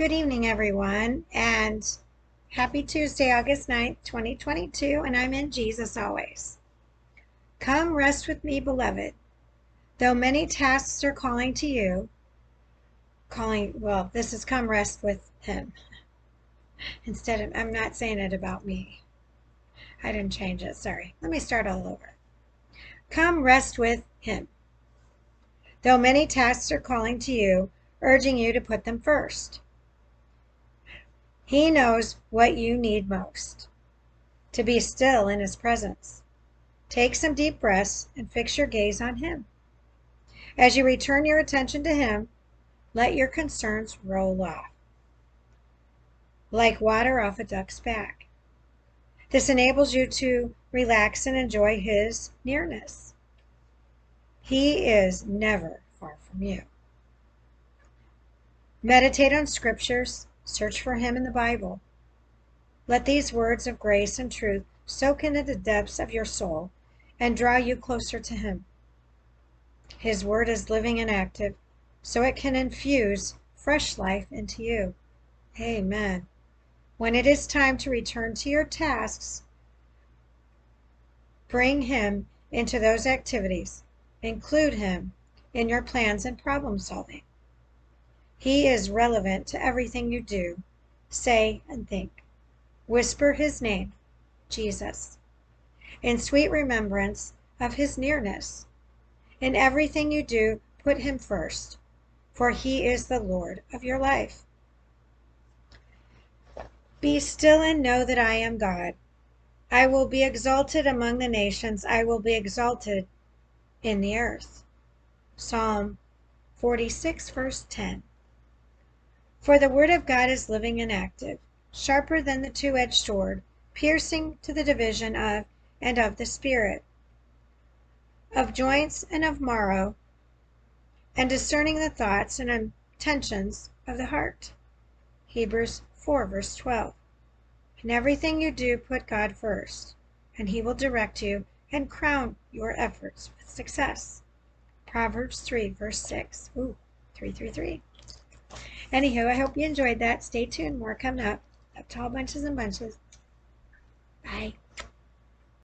Good evening, everyone, and happy Tuesday, August 9th, 2022, and I'm in Jesus always. Come rest with me, beloved. Though many tasks are calling to you, this is come rest with him. I'm not saying it about me. I didn't change it, sorry. Let me start all over. Come rest with him. Though many tasks are calling to you, urging you to put them first. He knows what you need most, to be still in his presence. Take some deep breaths and fix your gaze on him. As you return your attention to him, let your concerns roll off, like water off a duck's back. This enables you to relax and enjoy his nearness. He is never far from you. Meditate on scriptures. Search for him in the Bible. Let these words of grace and truth soak into the depths of your soul and draw you closer to him. His word is living and active, so it can infuse fresh life into you. Amen. When it is time to return to your tasks, bring him into those activities. Include him in your plans and problem solving. He is relevant to everything you do, say, and think. Whisper his name, Jesus, in sweet remembrance of his nearness. In everything you do, put him first, for he is the Lord of your life. Be still and know that I am God. I will be exalted among the nations. I will be exalted in the earth. Psalm 46, verse 10. For the word of God is living and active, sharper than the two-edged sword, piercing to the division of and of the spirit, of joints and of marrow, and discerning the thoughts and intentions of the heart. Hebrews 4, verse 12. In everything you do, put God first, and he will direct you and crown your efforts with success. Proverbs 3, verse 6. Ooh, 333. Anywho, I hope you enjoyed that. Stay tuned. More coming up. Up tall bunches and bunches. Bye.